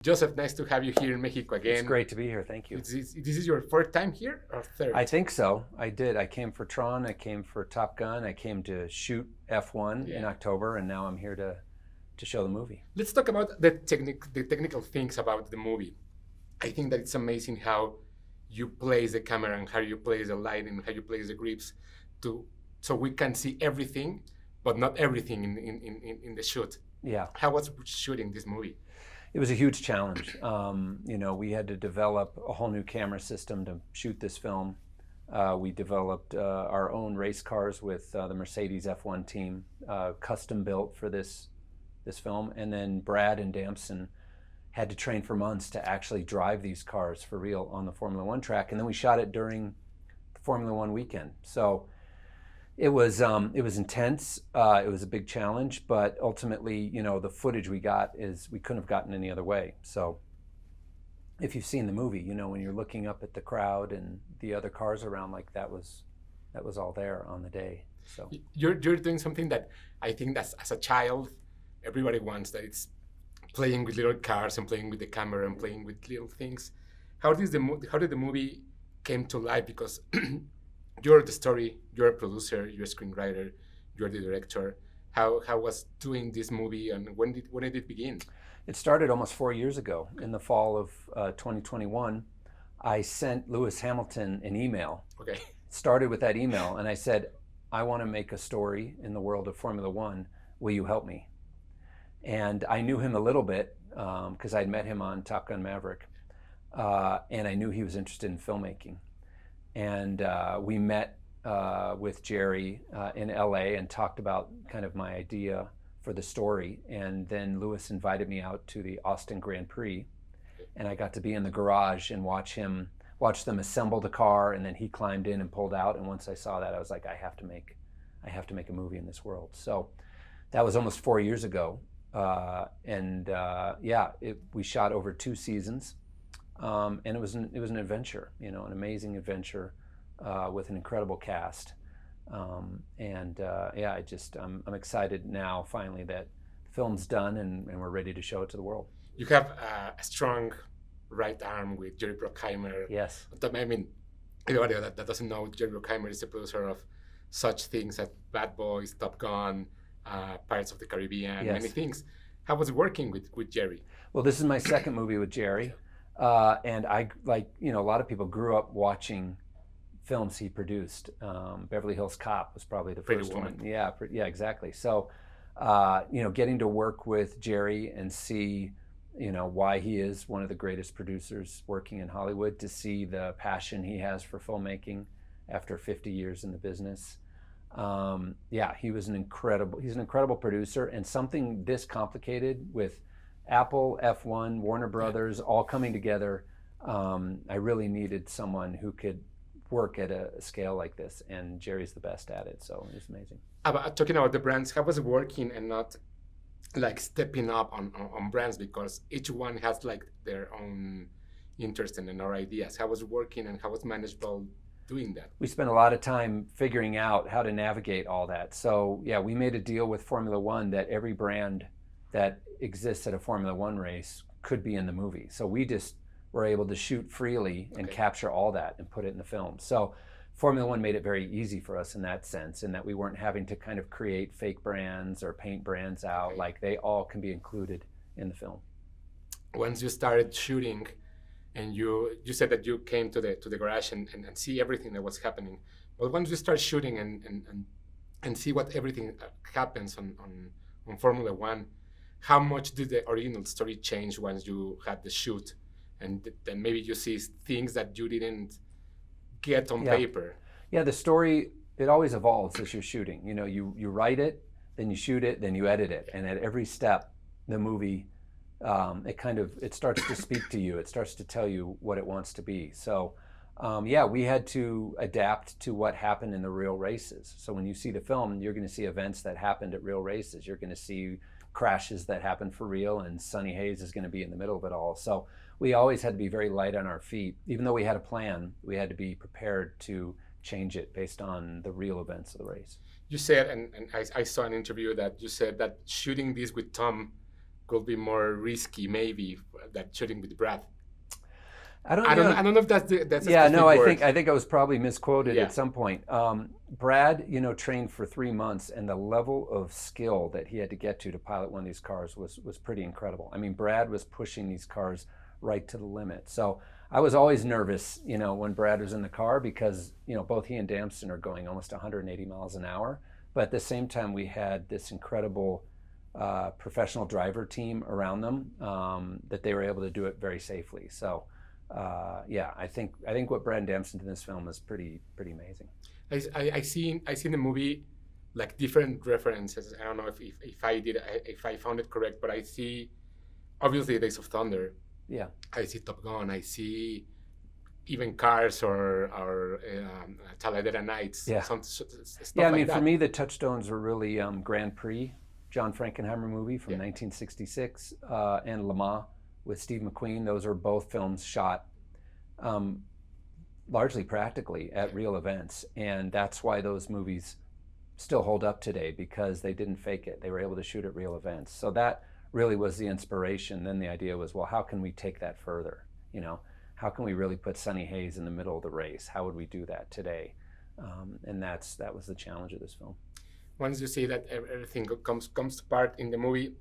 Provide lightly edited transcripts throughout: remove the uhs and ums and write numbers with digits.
Joseph, nice to have you here in Mexico again. It's great to be here. Thank you. This is your fourth time here or third? I think so. I did. I came for Tron. I came for Top Gun. I came to shoot F1 in October, and now I'm here to show the movie. Let's talk about the technical things about the movie. I think that it's amazing how you place the camera and how you place the lighting and how you place the grips so we can see everything, but not everything in the shoot. Yeah. How was shooting this movie? It was a huge challenge. We had to develop a whole new camera system to shoot this film. We developed our own race cars with the Mercedes F1 team, custom built for this film. And then Brad and Damson had to train for months to actually drive these cars for real on the Formula One track. And then we shot it during the Formula One weekend. So it was intense. It was a big challenge, but ultimately, the footage we got we couldn't have gotten any other way. So if you've seen the movie, when you're looking up at the crowd and the other cars around, like that was all there on the day. So you're doing something that I think that as a child, everybody wants, that it's playing with little cars and playing with the camera and playing with little things. How did the movie came to life? Because you're the story, you're a producer, you're a screenwriter, you're the director. How was doing this movie, and when did it begin? It started almost 4 years ago. In the fall of 2021, I sent Lewis Hamilton an email. Okay. Started with that email, and I said, I want to make a story in the world of Formula One. Will you help me? And I knew him a little bit because I'd met him on Top Gun Maverick, and I knew he was interested in filmmaking. And we met with Jerry in LA and talked about kind of my idea for the story. And then Lewis invited me out to the Austin Grand Prix, and I got to be in the garage and watch them assemble the car, and then he climbed in and pulled out. And once I saw that, I was like, I have to make a movie in this world. So that was almost 4 years ago. We shot over 2 seasons. And it was an adventure, an amazing adventure with an incredible cast. I'm excited now finally that the film's done and we're ready to show it to the world. You have a strong right arm with Jerry Bruckheimer. Yes. I mean, anybody that doesn't know, Jerry Bruckheimer is the producer of such things as Bad Boys, Top Gun, Pirates of the Caribbean, yes. Many things. How was working with Jerry? Well, this is my second movie with Jerry. And I, a lot of people, grew up watching films he produced. Beverly Hills Cop was probably the first one. Yeah, exactly. So, getting to work with Jerry and see, why he is one of the greatest producers working in Hollywood, to see the passion he has for filmmaking after 50 years in the business. He's an incredible producer, and something this complicated with Apple, F1, Warner Brothers, all coming together. I really needed someone who could work at a scale like this, and Jerry's the best at it, so it's amazing. Talking about the brands, how was it working and not like stepping up on brands, because each one has like their own interest and their ideas. How was it working and how was manageable doing that? We spent a lot of time figuring out how to navigate all that. So we made a deal with Formula One that every brand that exists at a Formula One race could be in the movie. So we just were able to shoot freely and capture all that and put it in the film. So Formula One made it very easy for us in that sense, in that we weren't having to kind of create fake brands or paint brands out. Like, they all can be included in the film. Once you started shooting, and you said that you came to the garage and see everything that was happening. But once you start shooting and see what everything happens on Formula One, how much did the original story change once you had the shoot? And then maybe you see things that you didn't get on paper. Yeah, the story, it always evolves as you're shooting. You write it, then you shoot it, then you edit it. And at every step, the movie, it starts to speak to you. It starts to tell you what it wants to be. So, we had to adapt to what happened in the real races. So when you see the film, you're going to see events that happened at real races. You're going to see crashes that happen for real, and Sonny Hayes is going to be in the middle of it all. So we always had to be very light on our feet. Even though we had a plan, we had to be prepared to change it based on the real events of the race. You said, and I saw an interview that you said that shooting this with Tom could be more risky, maybe, than shooting with Brad. I don't I don't know if that's a Yeah, specific no, word. I think I was probably misquoted Yeah. at some point. Brad, trained for 3 months, and the level of skill that he had to get to pilot one of these cars was pretty incredible. I mean, Brad was pushing these cars right to the limit. So I was always nervous, when Brad was in the car because, both he and Damson are going almost 180 miles an hour. But at the same time, we had this incredible professional driver team around them that they were able to do it very safely. So. Yeah, I think what Brad Damson did in this film is pretty amazing. I see in the movie like different references. I don't know if I found it correct, but I see obviously Days of Thunder. Yeah. I see Top Gun. I see even Cars or Talladega Nights. Yeah. Stuff Yeah, I like mean, that. for me, the touchstones were really Grand Prix, John Frankenheimer movie from 1966, and Le Mans with Steve McQueen. Those are both films shot largely practically at real events, and that's why those movies still hold up today, because they didn't fake it. They were able to shoot at real events. So that really was the inspiration. Then the idea was, well, how can we take that further? How can we really put Sonny Hayes in the middle of the race? How would we do that today? And that was the challenge of this film. Once you see that everything comes apart in the movie,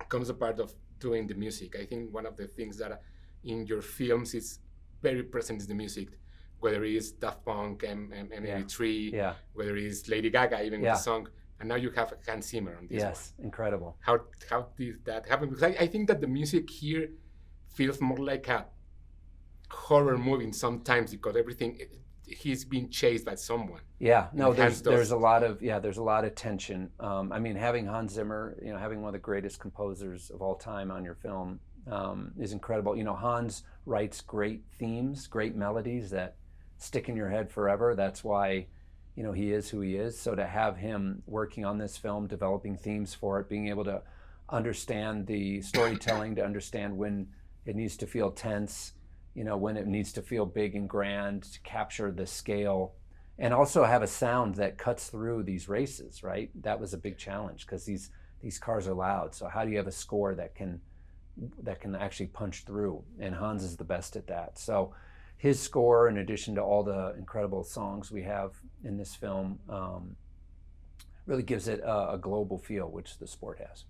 comes a part of doing the music. I think one of the things that in your films is very present is the music, whether it is Daft Punk, M83, whether it is Lady Gaga, even with the song. And now you have Hans Zimmer on this one. Incredible. How did that happen? Because I think that the music here feels more like a horror movie sometimes, because everything, he's being chased by someone. Yeah, no, there's a lot of tension. I mean, having Hans Zimmer, having one of the greatest composers of all time on your film is incredible. Hans writes great themes, great melodies that stick in your head forever. That's why, he is who he is. So to have him working on this film, developing themes for it, being able to understand the storytelling, to understand when it needs to feel tense, when it needs to feel big and grand, to capture the scale, and also have a sound that cuts through these races, right? That was a big challenge, because these cars are loud. So how do you have a score that can actually punch through? And Hans is the best at that. So his score, in addition to all the incredible songs we have in this film, really gives it a global feel, which the sport has.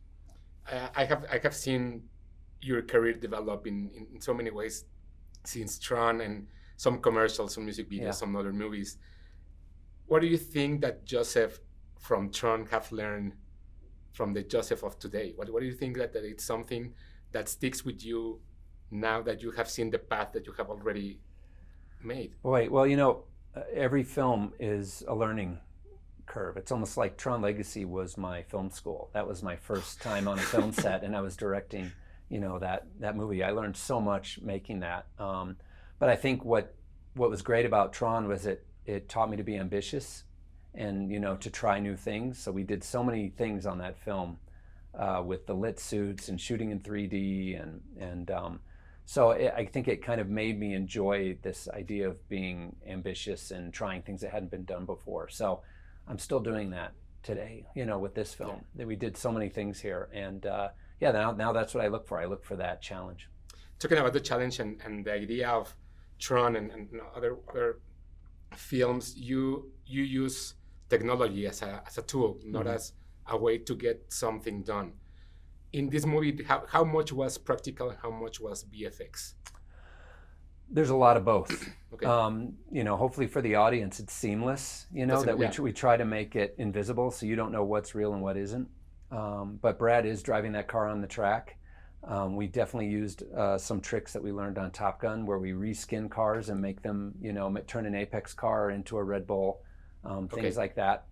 I have seen your career develop in so many ways since Tron and some commercials, some music videos, some other movies. What do you think that Joseph from Tron have learned from the Joseph of today? What do you think that it's something that sticks with you now that you have seen the path that you have already made? Boy, well, every film is a learning curve. It's almost like Tron Legacy was my film school. That was my first time on a film set, and I was directing, that movie. I learned so much making that. But I think what was great about Tron was it taught me to be ambitious and, to try new things. So we did so many things on that film with the lit suits and shooting in 3D. So I think it kind of made me enjoy this idea of being ambitious and trying things that hadn't been done before. So I'm still doing that today, with this film. That we did so many things here. And now that's what I look for. I look for that challenge. Talking about the challenge and the idea of Tron and other films, you use technology as a tool, not as a way to get something done. In this movie, how much was practical and how much was VFX? There's a lot of both. Okay. Hopefully for the audience, it's seamless, we try to make it invisible so you don't know what's real and what isn't. But Brad is driving that car on the track. We definitely used some tricks that we learned on Top Gun, where we reskin cars and make them, turn an Apex car into a Red Bull, things like that.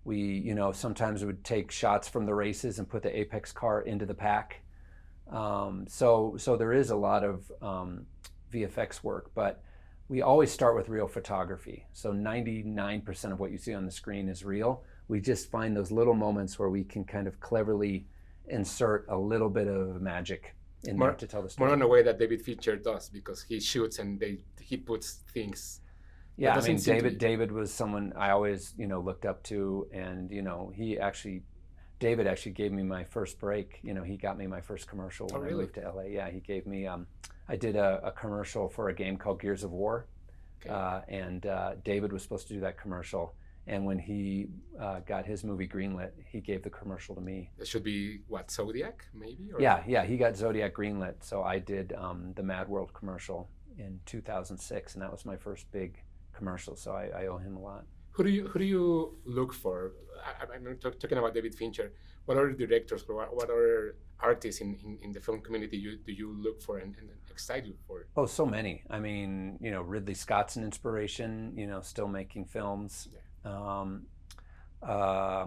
We, sometimes would take shots from the races and put the Apex car into the pack. So there is a lot of VFX work, but we always start with real photography. So 99% of what you see on the screen is real. We just find those little moments where we can kind of cleverly insert a little bit of magic in there to tell the story. More in a way that David Fincher does, because he shoots and he puts things. Yeah, I mean, David was someone I always, looked up to, and, David actually gave me my first break. You know, he got me my first commercial when I really? moved to LA. Yeah, he gave me. I did a commercial for a game called Gears of War, and David was supposed to do that commercial. And when he got his movie greenlit, he gave the commercial to me. That should be what, Zodiac, maybe? Or? Yeah, he got Zodiac greenlit, so I did the Mad World commercial in 2006, and that was my first big commercial. So I owe him a lot. Who do you look for? I'm talking about David Fincher. What other directors or what other artists in the film community do you look for and excite you for? Oh, so many. I mean, you know, Ridley Scott's an inspiration. You know, still making films. Yeah.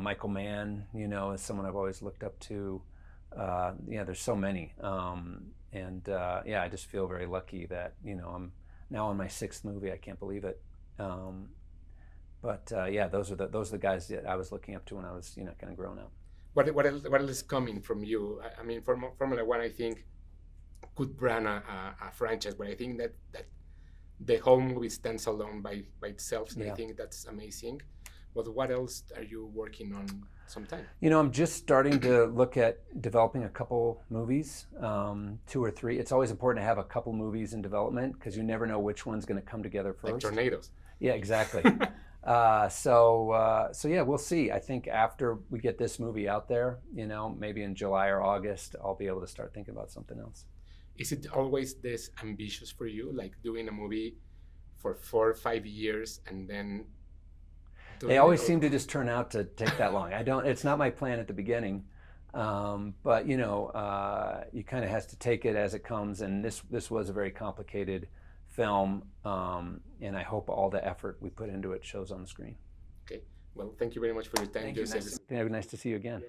Michael Mann, you know, is someone I've always looked up to. Yeah, there's so many. Yeah, I just feel very lucky that, you know, I'm now on my 6th movie. I can't believe it. Yeah, those are the guys that I was looking up to when I was, you know, kind of growing up. What else is coming from you? I mean, Formula One, I think, could brand a franchise, but I think that the whole movie stands alone by itself, and I think that's amazing. But what else are you working on sometime? You know, I'm just starting to look at developing a couple movies, 2 or 3. It's always important to have a couple movies in development because you never know which one's going to come together first. Like tornadoes. Yeah, exactly. Yeah, we'll see. I think after we get this movie out there, you know, maybe in July or August, I'll be able to start thinking about something else. Is it always this ambitious for you, like doing a movie for 4 or 5 years and then? They always seem to just turn out to take that long. It's not my plan at the beginning, but you know, you kind of has to take it as it comes. And this was a very complicated film, and I hope all the effort we put into it shows on the screen. Okay. Well, thank you very much for your time, Joseph. Nice to see you again.